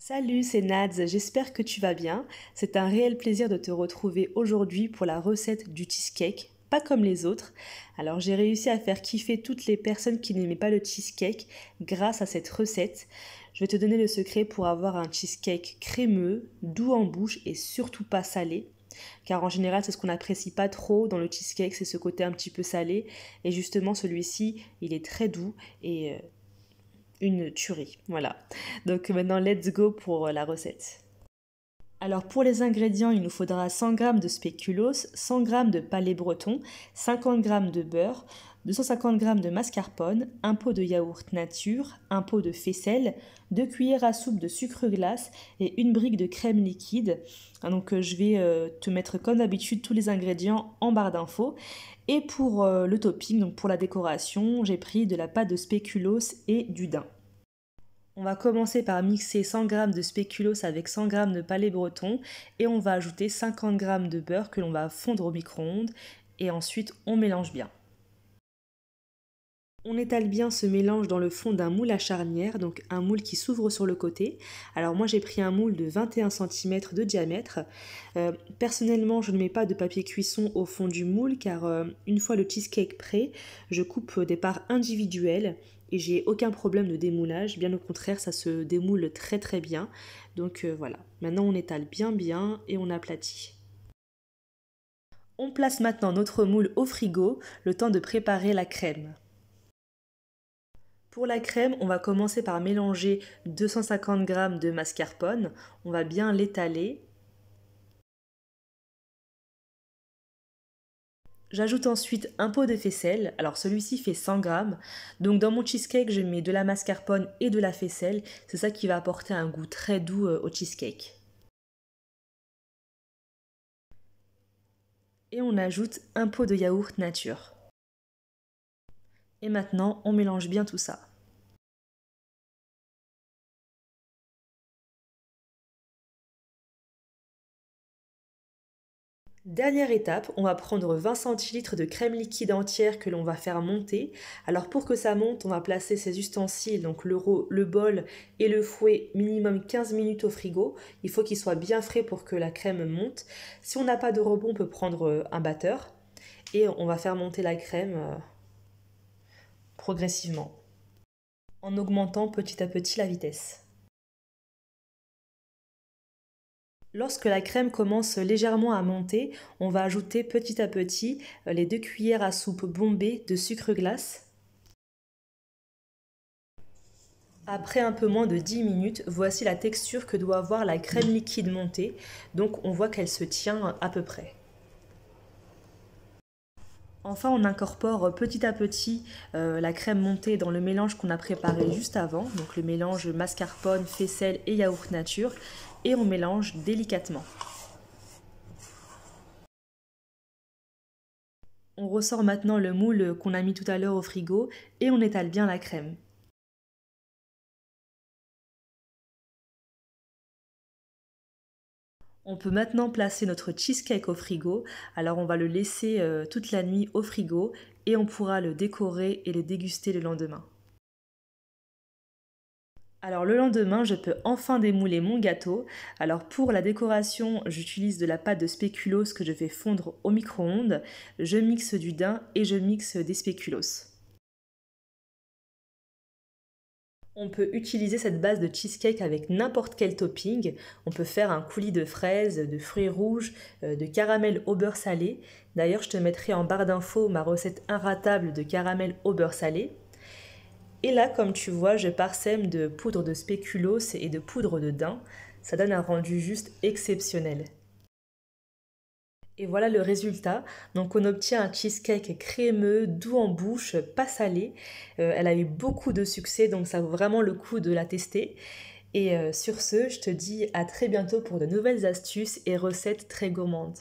Salut, c'est Nads, j'espère que tu vas bien. C'est un réel plaisir de te retrouver aujourd'hui pour la recette du cheesecake, pas comme les autres. Alors j'ai réussi à faire kiffer toutes les personnes qui n'aimaient pas le cheesecake grâce à cette recette. Je vais te donner le secret pour avoir un cheesecake crémeux, doux en bouche et surtout pas salé. Car en général, c'est ce qu'on n'apprécie pas trop dans le cheesecake, c'est ce côté un petit peu salé. Et justement, celui-ci, il est très doux et une tuerie. Voilà. Donc maintenant, let's go pour la recette. Alors pour les ingrédients, il nous faudra 100 g de spéculoos, 100 g de palais breton, 50 g de beurre, 250 g de mascarpone, un pot de yaourt nature, un pot de faisselle, 2 cuillères à soupe de sucre glace et une brique de crème liquide. Donc je vais te mettre comme d'habitude tous les ingrédients en barre d'infos. Et pour le topping, donc pour la décoration, j'ai pris de la pâte de spéculoos et du daim. On va commencer par mixer 100 g de spéculoos avec 100 g de palais breton et on va ajouter 50 g de beurre que l'on va fondre au micro-ondes et ensuite on mélange bien. On étale bien ce mélange dans le fond d'un moule à charnière, donc un moule qui s'ouvre sur le côté. Alors moi j'ai pris un moule de 21 cm de diamètre. Personnellement je ne mets pas de papier cuisson au fond du moule car une fois le cheesecake prêt, je coupe des parts individuelles et j'ai aucun problème de démoulage. Bien au contraire, ça se démoule très très bien. Donc voilà, maintenant on étale bien et on aplatit. On place maintenant notre moule au frigo, le temps de préparer la crème. Pour la crème, on va commencer par mélanger 250 g de mascarpone. On va bien l'étaler. J'ajoute ensuite un pot de faisselle. Alors celui-ci fait 100 g. Donc dans mon cheesecake, je mets de la mascarpone et de la faisselle. C'est ça qui va apporter un goût très doux au cheesecake. Et on ajoute un pot de yaourt nature. Et maintenant, on mélange bien tout ça. Dernière étape, on va prendre 20 centilitres de crème liquide entière que l'on va faire monter. Alors pour que ça monte, on va placer ces ustensiles, donc le bol et le fouet, minimum 15 minutes au frigo. Il faut qu'il soit bien frais pour que la crème monte. Si on n'a pas de rebond, on peut prendre un batteur. Et on va faire monter la crème progressivement, en augmentant petit à petit la vitesse. Lorsque la crème commence légèrement à monter, on va ajouter petit à petit les 2 cuillères à soupe bombées de sucre glace. Après un peu moins de 10 minutes, voici la texture que doit avoir la crème liquide montée. Donc on voit qu'elle se tient à peu près. Enfin, on incorpore petit à petit la crème montée dans le mélange qu'on a préparé juste avant, donc le mélange mascarpone, faisselle et yaourt nature, et on mélange délicatement. On ressort maintenant le moule qu'on a mis tout à l'heure au frigo et on étale bien la crème. On peut maintenant placer notre cheesecake au frigo, alors on va le laisser toute la nuit au frigo et on pourra le décorer et le déguster le lendemain. Alors le lendemain, je peux enfin démouler mon gâteau. Alors pour la décoration, j'utilise de la pâte de spéculoos que je vais fondre au micro-ondes. Je mixe du daim et je mixe des spéculoos. On peut utiliser cette base de cheesecake avec n'importe quel topping. On peut faire un coulis de fraises, de fruits rouges, de caramel au beurre salé. D'ailleurs, je te mettrai en barre d'infos ma recette inratable de caramel au beurre salé. Et là, comme tu vois, je parsème de poudre de spéculoos et de poudre de daim. Ça donne un rendu juste exceptionnel. Et voilà le résultat. Donc on obtient un cheesecake crémeux, doux en bouche, pas salé. Elle a eu beaucoup de succès, donc ça vaut vraiment le coup de la tester. Et sur ce, je te dis à très bientôt pour de nouvelles astuces et recettes très gourmandes.